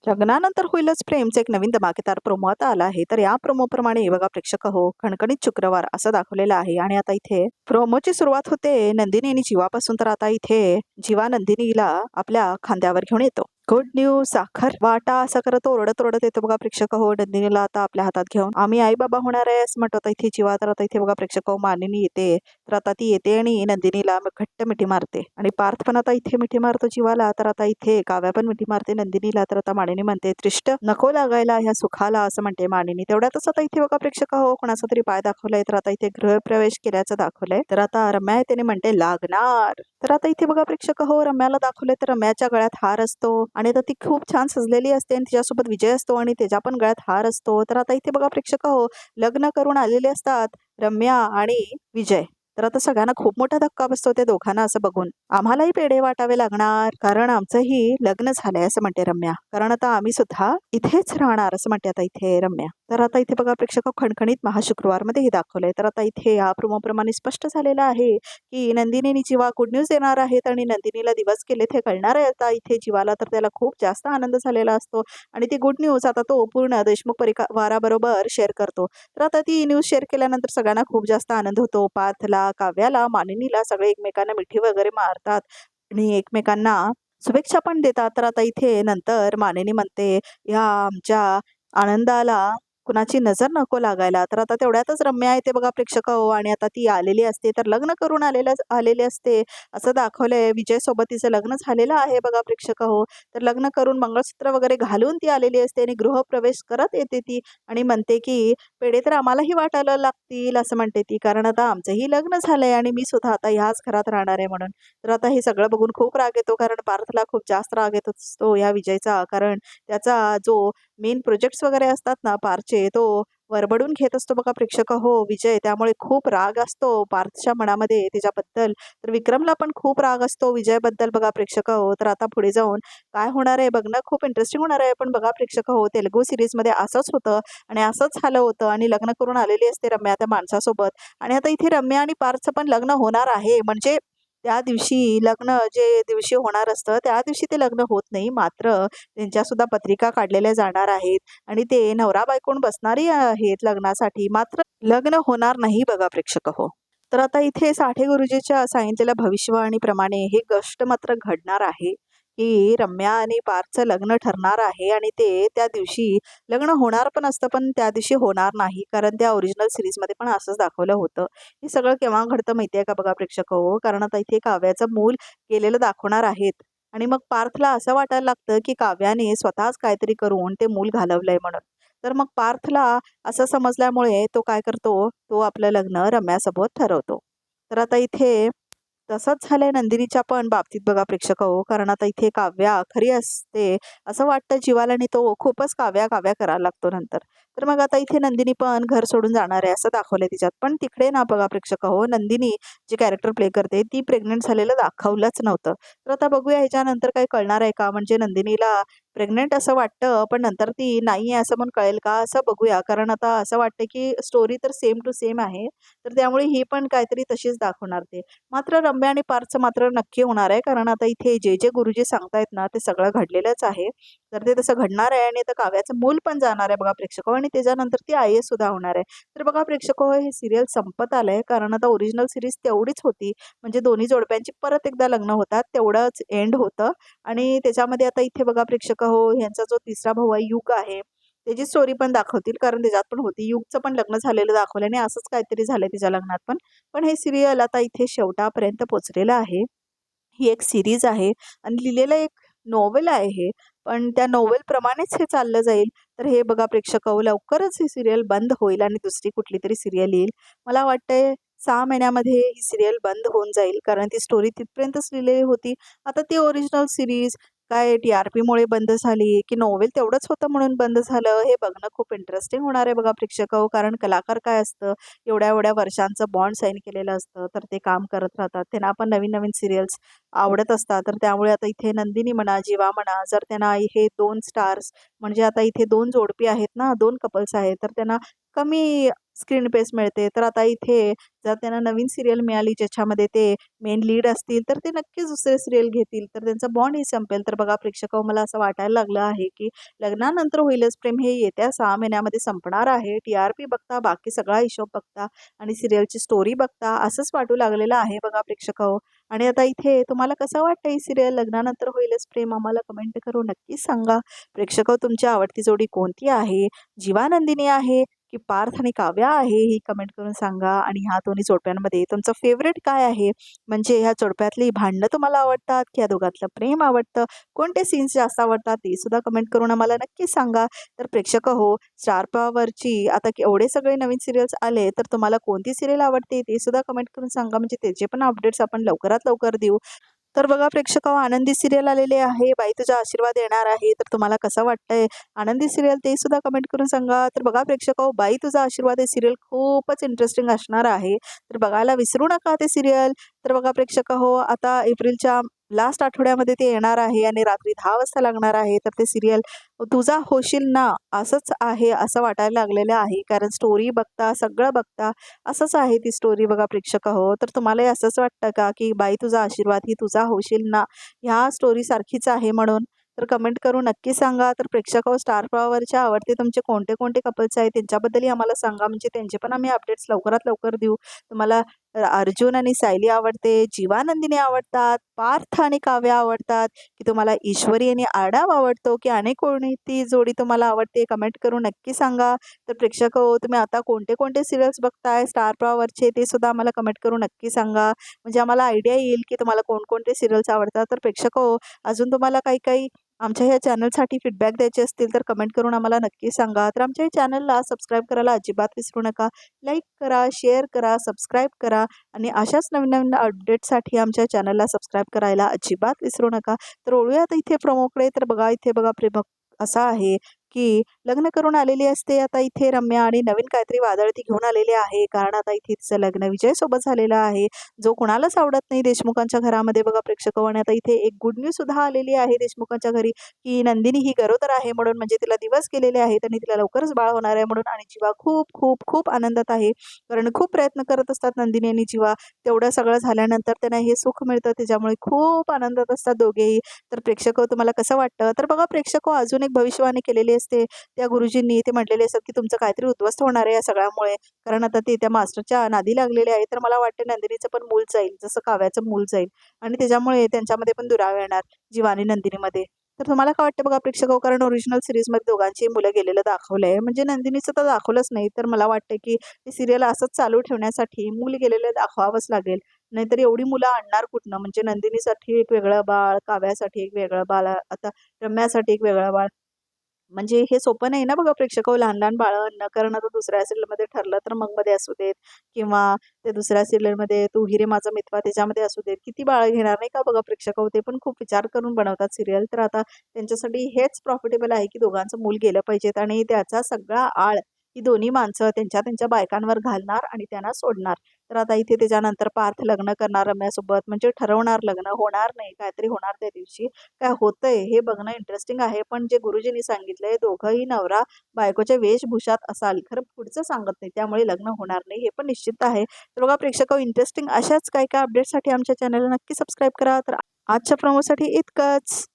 लग्नानंतर होईलच प्रेमचे एक नवीन धमाकेदार प्रोमो आता आला आहे. तर या प्रोमो प्रमाणे बघा प्रेक्षक हो, खणखणीत शुक्रवार असं दाखवलेलं आहे. आणि आता इथे प्रोमोची सुरुवात होते नंदिनी आणि जीवापासून. तर आता इथे जीवा नंदिनीला आपल्या खांद्यावर घेऊन येतो. गुड न्यूज साखर वाटा असं करत ओरडत ओरडत येतो बघा प्रेक्षक हो. नंदिनीला आता आपल्या हातात घेऊन आम्ही आई बाबा होणार आहे असं म्हणतो इथे जीवा. तर आता इथे बघा प्रेक्षक हो, मानिनी येते. तर आता ती येते आणि नंदिनीला घट्ट मिठी मारते. आणि पार्थ पण आता इथे मिठी मारतो जीवाला. तर आता इथे काव्या पण मिठी मारते नंदिनीला. तर आता मानिनी म्हणते त्रिष्ट नको लागायला ह्या सुखाला असं म्हणते मानिनी. तेवढ्यातच आता इथे बघा प्रेक्षक हो, कोणाचा तरी पाय दाखवलाय. तर आता इथे गृहप्रवेश केल्याचं दाखवलंय. तर आता रम्या येते म्हणते लागणार. तर आता इथे बघा प्रेक्षक हो, रम्याला दाखवलंय. तर रम्याच्या गळ्यात हार असतो आणि आता ती खूप छान सजलेली असते आणि तिच्यासोबत विजय असतो आणि त्याच्या पण गळ्यात हार असतो. तर आता इथे बघा प्रेक्षक हो, लग्न करून आलेले असतात रम्या आणि विजय. तर आता सगळ्यांना खूप मोठा धक्का बसतो त्या दोघांना असं बघून. आम्हालाही पेढे वाटावे लागणार कारण आमचंही लग्न झालंय असं म्हणते रम्या. कारण आता आम्ही सुद्धा इथेच राहणार असं म्हणते आता इथे रम्या. तर आता इथे बघा प्रेक्षक खणखणीत महाशुक्रवार मध्ये हे दाखवलंय. तर आता इथे या प्रोमोप्रमाणे स्पष्ट झालेलं आहे की नंदिनी आणि जीवा गुड न्यूज देणार आहेत आणि नंदिनीला दिवस केले ते कळणार आहे आता इथे जीवाला. तर त्याला खूप जास्त आनंद झालेला असतो आणि ती गुड न्यूज आता तो पूर्ण देशमुख परिवाराबरोबर शेअर करतो. तर आता ती न्यूज शेअर केल्यानंतर सगळ्यांना खूप जास्त आनंद होतो. पार्थला, काव्याला, मानिनीला सगळे एकमेकांना मिठी वगैरे मारतात आणि एकमेकांना शुभेच्छा पण देतात. तर आता इथे नंतर मानिनी म्हणते या आमच्या आनंदाला कुणाची नजर नको लागायला. तर आता तेवढ्यातच रम्या येते बघा प्रेक्षक हो आणि आता ती आलेली असते. तर लग्न करून आलेले असते असं दाखवलंय. विजय सोबत तिचं लग्न झालेलं आहे बघा प्रेक्षक हो. तर लग्न करून मंगळसूत्र वगैरे घालून ती आलेली असते आणि गृहप्रवेश करत येते ती आणि म्हणते की पेढे तर आम्हालाही वाटायला लागतील असं म्हणते ती. कारण आता आमचंही लग्न झालंय आणि मी सुद्धा आता ह्याच घरात राहणार आहे म्हणून. तर आता हे सगळं बघून खूप राग येतो कारण पार्थला खूप जास्त राग येत असतो या विजयचा. कारण त्याचा जो मेन प्रोजेक्ट्स वगैरे असतात ना पार्थचे, तो वरबडून घेत असतो बघा प्रेक्षक हो विजय. त्यामुळे खूप राग असतो पार्थच्या मनामध्ये त्याच्याबद्दल. तर विक्रमला पण खूप राग असतो विजयबद्दल बघा प्रेक्षक हो. तर आता पुढे जाऊन काय होणार आहे बघणं खूप इंटरेस्टिंग होणार आहे. पण बघा प्रेक्षक हो, तेलुगू सिरीजमध्ये असंच होतं आणि असंच झालं होतं आणि लग्न करून आलेली असते रम्या त्या माणसासोबत. आणि आता इथे रम्या आणि पार्थचं पण लग्न होणार आहे. म्हणजे त्या दिवशी लग्न जे दिवशी होणार असतं त्या दिवशी ते लग्न होत नाही, मात्र त्यांच्या सुद्धा पत्रिका काढलेल्या जाणार आहेत आणि ते नवरा बायकोण बसणारी आहेत लग्नासाठी, मात्र लग्न होणार नाही बघा प्रेक्षक हो. तर आता इथे साठे गुरुजीच्या सांगितलेल्या भविष्यवाणीप्रमाणे ही गोष्ट मात्र घडणार आहे की रम्या आणि पार्थचं लग्न ठरणार आहे आणि ते त्या दिवशी लग्न होणार पण असतं पण त्या दिवशी होणार नाही. कारण त्या ओरिजिनल सिरीजमध्ये पण असंच दाखवलं होतं. हे सगळं केव्हा घडतं माहितीये का बघा प्रेक्षक हो. कारण आता इथे काव्याचं मूल केलेलं दाखवणार आहेत आणि मग पार्थला असं वाटायला लागतं की काव्याने स्वतःच काहीतरी करून ते मूल घालवलंय म्हणून. तर मग पार्थला असं समजल्यामुळे तो काय करतो, तो आपलं लग्न रम्यासोबत ठरवतो. तर आता इथे तसंच झालंय नंदिनीच्या पण बाबतीत बघा प्रेक्षक हो. कारण आता इथे काव्या खरी असते असं वाटतं जीवाला आणि तो खूपच काव्या काव्या करायला लागतो नंतर. तर मग आता इथे नंदिनी पण घर सोडून जाणार आहे असं दाखवलंय तिच्यात. पण तिकडे ना बघा प्रेक्षक हो, नंदिनी जे कॅरेक्टर प्ले करते ती प्रेग्नेंट झालेलं दाखवलंच नव्हतं. तर आता बघूया ह्याच्यानंतर काही कळणार आहे का, म्हणजे नंदिनीला प्रेग्नेंट असं वाटतं पण नंतर ती नाही आहे असं पण कळेल का, असं बघूया. कारण आता असं वाटतं की स्टोरी तर सेम टू सेम आहे. तर त्यामुळे ही पण काहीतरी तशीच दाखवणार ते. मात्र रम्या आणि पार्थचं मात्र नक्की होणार आहे. कारण आता इथे जे जे गुरुजी सांगतायत ना ते सगळं घडलेलंच आहे. तर ते तसं घडणार आहे आणि आता काव्याचं मूल पण जाणार आहे बघा प्रेक्षक आणि त्याच्यानंतर ती आय सुद्धा होणार आहे. तर बघा प्रेक्षक हे सिरियल संपत आलंय. कारण आता ओरिजिनल सिरीज तेवढीच होती, म्हणजे दोन्ही जोडप्यांची परत एकदा लग्न होतात तेवढंच एंड होतं. आणि त्याच्यामध्ये आता इथे बघा प्रेक्षक हो, ह्यांचा जो तिसरा भाऊ आहे युग आहे त्याची स्टोरी पण दाखवतील. कारण त्याच्यात पण होती युगचं पण लग्न झालेलं दाखवलं आणि असंच काहीतरी झालंय तिच्या लग्नात पण. पण हे सिरियल आता इथे शेवटापर्यंत पोचलेलं आहे. ही एक सीरीज आहे आणि लिहिलेलं एक नॉव्हेल आहे हे. पण त्या नॉव्हेल प्रमाणेच हे चाललं जाईल. तर हे बघा प्रेक्षक लवकरच ही सिरियल बंद होईल आणि दुसरी कुठली तरी सिरियल येईल. मला वाटतंय 6 महिन्यामध्ये ही सिरियल बंद होऊन जाईल. कारण ती स्टोरी तिथपर्यंतच लिहिलेली होती. आता ती ओरिजिनल सिरीज काय TRPमुळे बंद झाली की नॉव्हेल तेवढंच होतं म्हणून बंद झालं, हे बघणं खूप इंटरेस्टिंग होणार आहे बघा प्रेक्षक कारण कलाकार काय असतं, एवढ्या एवढ्या वर्षांचं बॉन्ड साईन केलेलं असतं. तर ते काम करत राहतात. त्यांना पण नवीन नवीन सिरियल्स आवडत असतात. तर त्यामुळे आता इथे नंदिनी म्हणा, जीवा म्हणा, जर त्यांना हे 2 स्टार्स म्हणजे आता इथे 2 जोडपी आहेत ना, 2 कपल्स आहेत, तर त्यांना कमी स्क्रीन स्पेस मिळते. तर आता इथे जर त्यांना नवीन सीरियल मिळाली ज्याच्यामध्ये ते मेन लीड असतील तर ते नक्कीच दुसरे सीरियल घेतील. तर त्यांचा बॉन्डही संपेल. तर बघा प्रेक्षकांनो, मला असं वाटायला लागलं आहे की लग्नानंतर होईलच प्रेम हे येत्या 6 महिन्यामध्ये संपणार आहे. टी-आर-पी बघता, बाकी सगळा हिशोब बघता आणि सीरियलची स्टोरी बघता असंच वाटू लागलेलं आहे बघा प्रेक्षकांनो. आणि आता इथे तुम्हाला कसं वाटतं ही सीरियल लग्नानंतर होईलच प्रेम? आम्हाला कमेंट करून नक्कीच सांगा. प्रेक्षकांनो, तुमची आवडती जोडी कोणती आहे? जीवानंदिनी आहे की पार्थ आणि काव्या आहे? ही कमेंट करून सांगा. आणि ह्या दोन्ही जोडप्यांमध्ये तुमचं फेवरेट काय आहे? म्हणजे ह्या जोडप्यातली भांडणं तुम्हाला आवडतात की या दोघातलं प्रेम आवडतं? कोणते सीन्स जास्त आवडतात ते सुद्धा कमेंट करून आम्हाला नक्की सांगा. तर प्रेक्षक हो, स्टार प्रवाहवरची आता एवढे सगळे नवीन सिरियल्स आले तर तुम्हाला कोणती सिरियल आवडते ते सुद्धा कमेंट करून सांगा. म्हणजे त्याचे पण अपडेट्स आपण लवकरात लवकर देऊ. तर बघा प्रेक्षकांनो, आनंदी सिरियल आलेले आहे. बाई तुझा आशीर्वाद येणार आहे. तर तुम्हाला कसं वाटतंय आनंदी सिरियल ते सुद्धा कमेंट करून सांगा. तर बघा प्रेक्षकांनो, बाई तुझा आशीर्वाद हे सिरियल खूपच इंटरेस्टिंग असणार आहे. तर बघायला विसरू नका ते सिरियल. तर बघा प्रेक्षकांनो, आता एप्रिलच्या लास्ट आठवड्यामध्ये ते येणार आहे आणि रात्री 10 वाजता लागणार आहे. तर ते सिरियल तुझा होशील ना असंच आहे असं वाटायला लागलेलं आहे. कारण स्टोरी बघता, सगळं बघता असंच आहे ती स्टोरी बघा प्रेक्षकांनो. तर तुम्हालाही असंच वाटतं का की बाई तुझा आशीर्वाद ही तुझा होशील ना ह्या स्टोरी सारखीच आहे म्हणून? तर कमेंट करून नक्की सांगा. तर प्रेक्षकांनो, स्टार प्रवाहवरचे आवडते तुमचे कोणते कोणते कपल्स आहेत त्यांच्याबद्दलही आम्हाला सांगा. म्हणजे त्यांचे पण आम्ही अपडेट्स लवकरात लवकर देऊ. तुम्हाला अर्जुन आणि सायली आवडते, जीवानंदिनी आवडतात, पार्थ आणि काव्या आवडतात, की तुम्हाला ईश्वरी आणि आडाव आवडतो, की आणि कोणती जोडी तुम्हाला आवडते? कमेंट करून नक्की सांगा. तर प्रेक्षक तुम्ही आता कोणते कोणते सिरियल्स बघताय स्टार प्रवाहवरचे ते सुद्धा आम्हाला कमेंट करून नक्की सांगा. म्हणजे आम्हाला आयडिया येईल की तुम्हाला कोणकोणते सिरियल्स आवडतात. तर प्रेक्षक अजून तुम्हाला काही काही आमच्या ह्या चॅनलसाठी फीडबॅक द्यायचे असतील तर कमेंट करून आम्हाला नक्की सांगा. तर आमच्या या चॅनलला सबस्क्राईब करायला अजिबात विसरू नका. लाईक करा, शेअर करा, सबस्क्राईब करा आणि अशाच नवीन नवीन अपडेटसाठी आमच्या चॅनलला सबस्क्राईब करायला अजिबात विसरू नका. तर वळूयात इथे प्रोमोकडे. तर बघा इथे बघा प्रेम असा आहे की लग्न करून आलेली असते आता इथे रम्या आणि नवीन काहीतरी वादळ ती घेऊन आलेली आहे. कारण आता इथे तिचं लग्न विजयसोबत झालेलं आहे, जो कुणालाच आवडत नाही देशमुखांच्या घरामध्ये बघा प्रेक्षक. आणि आता इथे एक गुड न्यूज सुद्धा आलेली आहे देशमुखांच्या घरी की नंदिनी ही गरोदर आहे म्हणून. म्हणजे तिला दिवस गेलेले आहेत आणि तिला लवकरच बाळ होणार आहे म्हणून. आणि जीवा खूप खूप खूप आनंदात आहे. कारण खूप प्रयत्न करत असतात नंदिनी आणि जीवा. तेवढं सगळं झाल्यानंतर त्यांना हे सुख मिळतं, त्याच्यामुळे खूप आनंदात असतात दोघेही. तर प्रेक्षक तुम्हाला कसं वाटतं? तर बघा प्रेक्षक अजून एक भविष्यवाणी केलेली असते त्या गुरुजींनी. ते म्हटलेले असतात की तुमचं काहीतरी उद्ध्वस्त होणार आहे या सगळ्यामुळे. कारण आता ते त्या मास्टरच्या नादी लागलेले आहे. तर मला वाटतं नंदिनीचं पण मूल जाईल जसं काव्याचं मूल जाईल आणि त्याच्यामुळे त्यांच्यामध्ये पण दुरावा येणार जीवा आणि नंदिनीमध्ये. तर तुम्हाला काय वाटतं बघा प्रेक्षक? कारण ओरिजिनल सिरीजमध्ये दोघांची मुलं गेलेलं दाखवलंय. म्हणजे नंदिनीचं तर दाखवलंच नाही. तर मला वाटतं की ही सिरियल असंच चालू ठेवण्यासाठी मूल गेलेलं दाखवावंच लागेल. नाहीतर एवढी मुलं आणणार कुठनं? म्हणजे नंदिनीसाठी एक वेगळं बाळ, काव्यासाठी एक वेगळं बाळ, आता रम्यासाठी एक वेगळं बाळ. म्हणजे हे सोपं नाही ना बघा प्रेक्षक लहान-लहान बाळं न कारण आता दुसऱ्या सीरियलमध्ये ठरलं तर मग मध्ये असू देत किंवा ते दुसऱ्या सीरियलमध्ये तू हिरे माझा मित्र त्याच्यामध्ये असू देत. किती बाळं घेणार नाही का बघा प्रेक्षक ते पण खूप विचार करून बनवतात सीरियल. तर आता त्यांच्यासाठी हेच प्रॉफिटेबल आहे की दोघांचं मूल गेलं पाहिजेत आणि त्याचा सगळा आळ ही दोन्ही माणसं त्यांच्या त्यांच्या बायकांवर घालणार आणि त्यांना सोडणार. तर आता इथे त्याच्यानंतर पार्थ लग्न करणार रम्यासोबत म्हणजे ठरवणार लग्न होणार नाही काहीतरी होणार त्या दिवशी. काय होतंय हे बघणं इंटरेस्टिंग आहे. पण जे गुरुजींनी सांगितलंय दोघंही नवरा बायकोच्या वेशभूषात असाल, खरं पुढचं सांगत नाही त्यामुळे लग्न होणार नाही हे पण निश्चित आहे. तर बघा प्रेक्षक इंटरेस्टिंग अशाच काय काय अपडेटसाठी आमच्या चॅनलला नक्की सबस्क्राईब करा. तर आजच्या प्रोमोसाठी इतकंच.